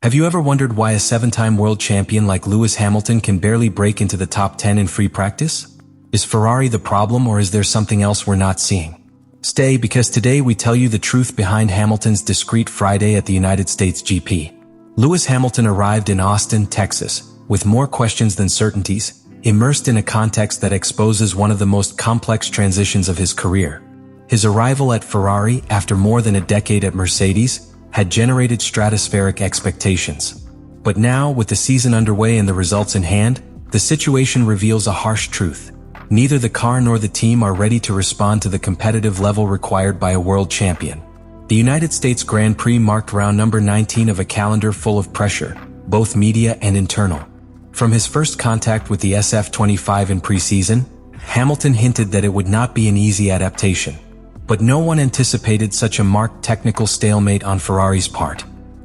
Have you ever wondered why a 7-time world champion like Lewis Hamilton can barely break into the top 10 in free practice? Is Ferrari the problem, or is there something else we're not seeing? Stay, because today we tell you the truth behind Hamilton's discreet Friday at the United States GP. Lewis Hamilton arrived in Austin, Texas, with more questions than certainties, immersed in a context that exposes one of the most complex transitions of his career. His arrival at Ferrari, after more than a decade at Mercedes, had generated stratospheric expectations. But now, with the season underway and the results in hand, the situation reveals a harsh truth. Neither the car nor the team are ready to respond to the competitive level required by a world champion. The United States Grand Prix marked round number 19 of a calendar full of pressure, both media and internal. From his first contact with the SF25 in preseason, Hamilton hinted that it would not be an easy adaptation. But no one anticipated such a marked technical stalemate on Ferrari's part.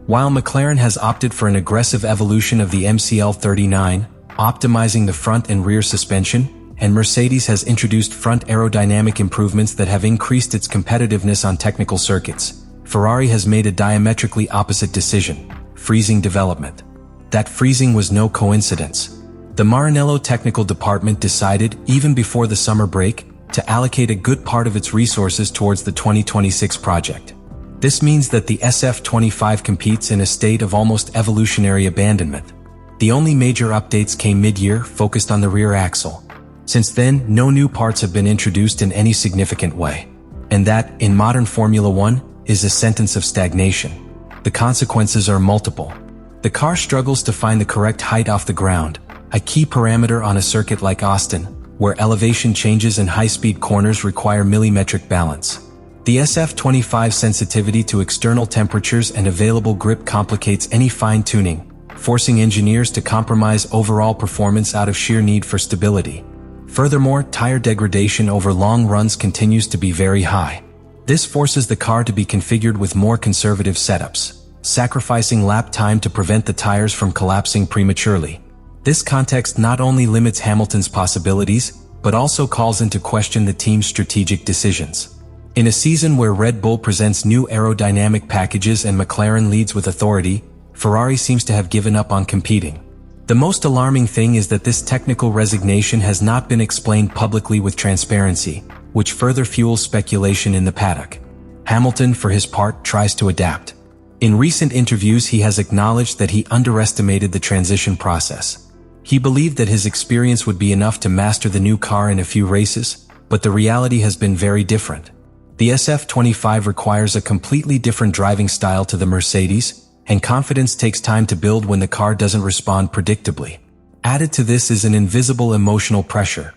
While McLaren has opted for an aggressive evolution of the MCL39, optimizing the front and rear suspension, and Mercedes has introduced front aerodynamic improvements that have increased its competitiveness on technical circuits, Ferrari has made a diametrically opposite decision: freezing development. That freezing was no coincidence. The Maranello technical department decided, even before the summer break, to allocate a good part of its resources towards the 2026 project. This means that the SF25 competes in a state of almost evolutionary abandonment. The only major updates came mid-year, focused on the rear axle. Since then, no new parts have been introduced in any significant way. And that, in modern Formula One, is a sentence of stagnation. The consequences are multiple. The car struggles to find the correct height off the ground, a key parameter on a circuit like Austin, where elevation changes and high-speed corners require millimetric balance. The SF25's sensitivity to external temperatures and available grip complicates any fine-tuning, forcing engineers to compromise overall performance out of sheer need for stability. Furthermore, tire degradation over long runs continues to be very high. This forces the car to be configured with more conservative setups, sacrificing lap time to prevent the tires from collapsing prematurely. This context not only limits Hamilton's possibilities, but also calls into question the team's strategic decisions. In a season where Red Bull presents new aerodynamic packages and McLaren leads with authority, Ferrari seems to have given up on competing. The most alarming thing is that this technical resignation has not been explained publicly with transparency, which further fuels speculation in the paddock. Hamilton, for his part, tries to adapt. In recent interviews, he has acknowledged that he underestimated the transition process. He believed that his experience would be enough to master the new car in a few races, but the reality has been very different. The SF25 requires a completely different driving style to the Mercedes, and confidence takes time to build when the car doesn't respond predictably. Added to this is an invisible emotional pressure.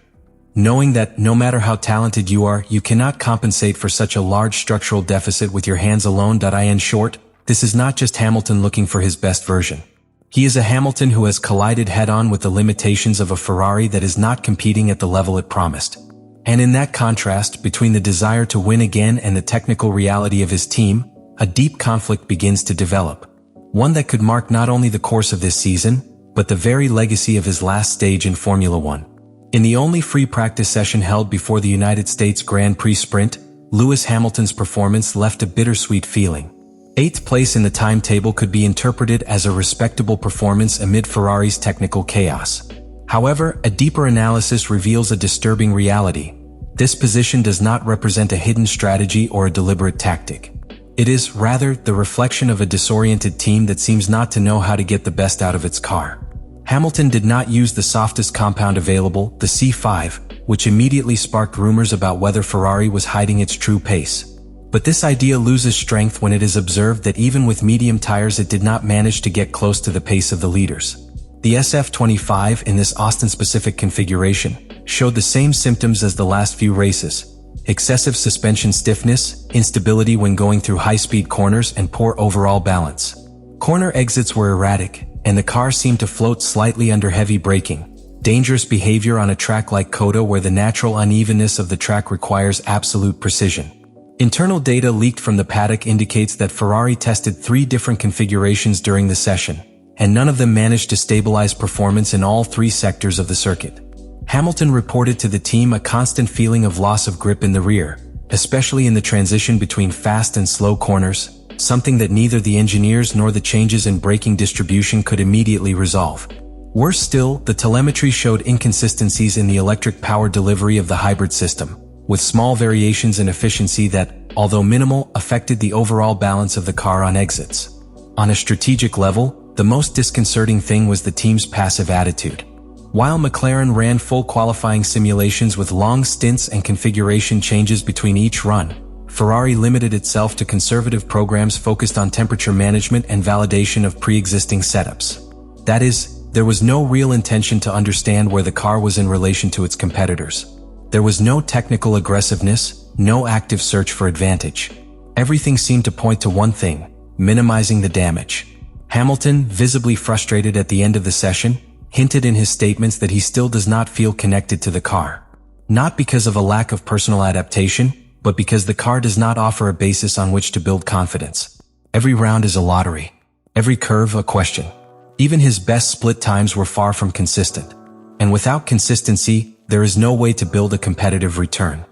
Knowing that no matter how talented you are, you cannot compensate for such a large structural deficit with your hands alone. In short, this is not just Hamilton looking for his best version. He is a Hamilton who has collided head-on with the limitations of a Ferrari that is not competing at the level it promised. And in that contrast, between the desire to win again and the technical reality of his team, a deep conflict begins to develop. One that could mark not only the course of this season, but the very legacy of his last stage in Formula One. In the only free practice session held before the United States Grand Prix sprint, Lewis Hamilton's performance left a bittersweet feeling. 8th place in the timetable could be interpreted as a respectable performance amid Ferrari's technical chaos. However, a deeper analysis reveals a disturbing reality. This position does not represent a hidden strategy or a deliberate tactic. It is, rather, the reflection of a disoriented team that seems not to know how to get the best out of its car. Hamilton did not use the softest compound available, the C5, which immediately sparked rumors about whether Ferrari was hiding its true pace. But this idea loses strength when it is observed that even with medium tires it did not manage to get close to the pace of the leaders. The SF25 in this Austin-specific configuration showed the same symptoms as the last few races: excessive suspension stiffness, instability when going through high-speed corners, and poor overall balance. Corner exits were erratic, and the car seemed to float slightly under heavy braking. Dangerous behavior on a track like Coda, where the natural unevenness of the track requires absolute precision. Internal data leaked from the paddock indicates that Ferrari tested 3 different configurations during the session, and none of them managed to stabilize performance in all 3 sectors of the circuit. Hamilton reported to the team a constant feeling of loss of grip in the rear, especially in the transition between fast and slow corners, something that neither the engineers nor the changes in braking distribution could immediately resolve. Worse still, the telemetry showed inconsistencies in the electric power delivery of the hybrid system, with small variations in efficiency that, although minimal, affected the overall balance of the car on exits. On a strategic level, the most disconcerting thing was the team's passive attitude. While McLaren ran full qualifying simulations with long stints and configuration changes between each run, Ferrari limited itself to conservative programs focused on temperature management and validation of pre-existing setups. That is, there was no real intention to understand where the car was in relation to its competitors. There was no technical aggressiveness, no active search for advantage. Everything seemed to point to one thing: minimizing the damage. Hamilton, visibly frustrated at the end of the session, hinted in his statements that he still does not feel connected to the car. Not because of a lack of personal adaptation, but because the car does not offer a basis on which to build confidence. Every round is a lottery. Every curve a question. Even his best split times were far from consistent. And without consistency, there is no way to build a competitive return.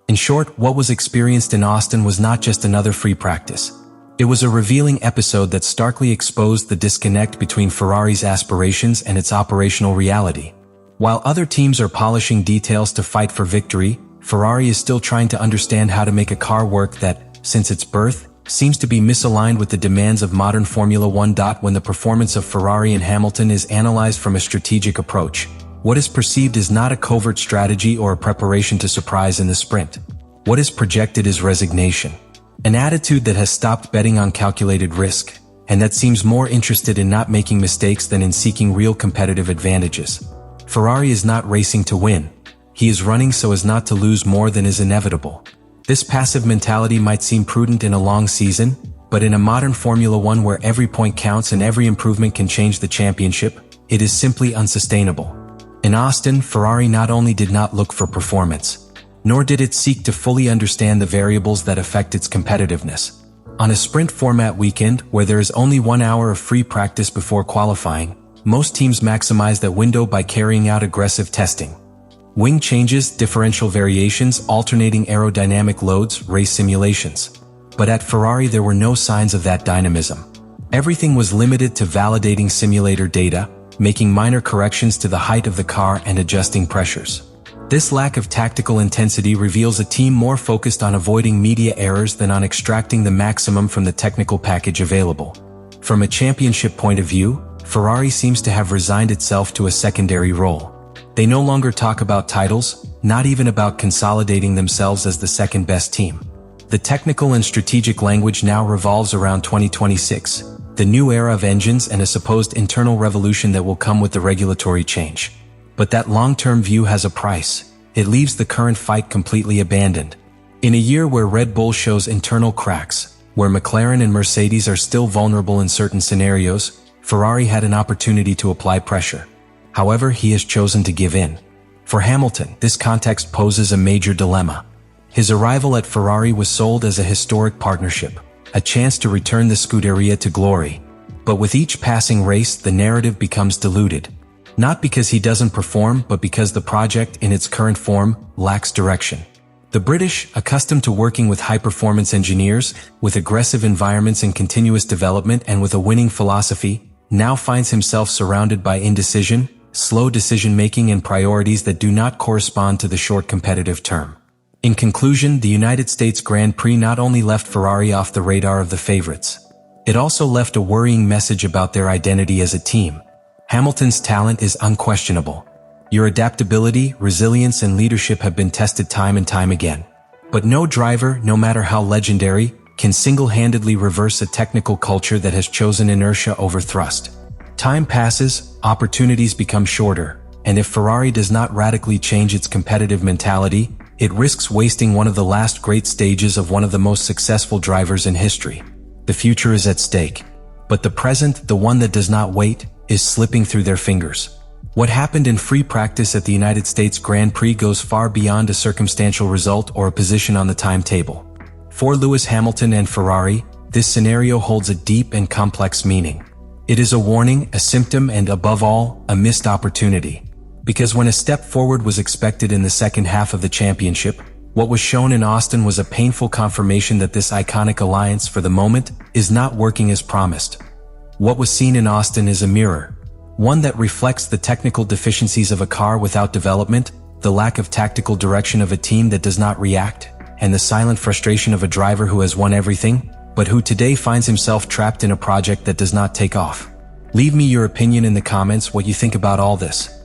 In short, what was experienced in Austin was not just another free practice. It was a revealing episode that starkly exposed the disconnect between Ferrari's aspirations and its operational reality. While other teams are polishing details to fight for victory, Ferrari is still trying to understand how to make a car work that, since its birth, seems to be misaligned with the demands of modern Formula One. When the performance of Ferrari and Hamilton is analyzed from a strategic approach, what is perceived is not a covert strategy or a preparation to surprise in the sprint. What is projected is resignation. An attitude that has stopped betting on calculated risk, and that seems more interested in not making mistakes than in seeking real competitive advantages. Ferrari is not racing to win. He is running so as not to lose more than is inevitable. This passive mentality might seem prudent in a long season, but in a modern Formula One where every point counts and every improvement can change the championship, it is simply unsustainable. In Austin, Ferrari not only did not look for performance, nor did it seek to fully understand the variables that affect its competitiveness. On a sprint format weekend, where there is only 1 hour of free practice before qualifying, most teams maximize that window by carrying out aggressive testing. Wing changes, differential variations, alternating aerodynamic loads, race simulations. But at Ferrari there were no signs of that dynamism. Everything was limited to validating simulator data, making minor corrections to the height of the car and adjusting pressures. This lack of tactical intensity reveals a team more focused on avoiding media errors than on extracting the maximum from the technical package available. From a championship point of view, Ferrari seems to have resigned itself to a secondary role. They no longer talk about titles, not even about consolidating themselves as the second-best team. The technical and strategic language now revolves around 2026, the new era of engines and a supposed internal revolution that will come with the regulatory change. But that long-term view has a price. It leaves the current fight completely abandoned. In a year where Red Bull shows internal cracks, where McLaren and Mercedes are still vulnerable in certain scenarios, Ferrari had an opportunity to apply pressure. However, he has chosen to give in. For Hamilton, this context poses a major dilemma. His arrival at Ferrari was sold as a historic partnership, a chance to return the Scuderia to glory. But with each passing race, the narrative becomes diluted. Not because he doesn't perform, but because the project, in its current form, lacks direction. The British, accustomed to working with high-performance engineers, with aggressive environments and continuous development and with a winning philosophy, now finds himself surrounded by indecision, slow decision-making and priorities that do not correspond to the short competitive term. In conclusion, the United States Grand Prix not only left Ferrari off the radar of the favorites, it also left a worrying message about their identity as a team. Hamilton's talent is unquestionable. Your adaptability, resilience, and leadership have been tested time and time again. But no driver, no matter how legendary, can single-handedly reverse a technical culture that has chosen inertia over thrust. Time passes, opportunities become shorter, and if Ferrari does not radically change its competitive mentality, it risks wasting one of the last great stages of one of the most successful drivers in history. The future is at stake. But the present, the one that does not wait, is slipping through their fingers. What happened in free practice at the United States Grand Prix goes far beyond a circumstantial result or a position on the timetable. For Lewis Hamilton and Ferrari, this scenario holds a deep and complex meaning. It is a warning, a symptom, and above all, a missed opportunity. Because when a step forward was expected in the second half of the championship, What was shown in Austin was a painful confirmation that this iconic alliance, for the moment, is not working as promised. What was seen in Austin is a mirror, one that reflects the technical deficiencies of a car without development, the lack of tactical direction of a team that does not react, and the silent frustration of a driver who has won everything, but who today finds himself trapped in a project that does not take off. Leave me your opinion in the comments, what you think about all this.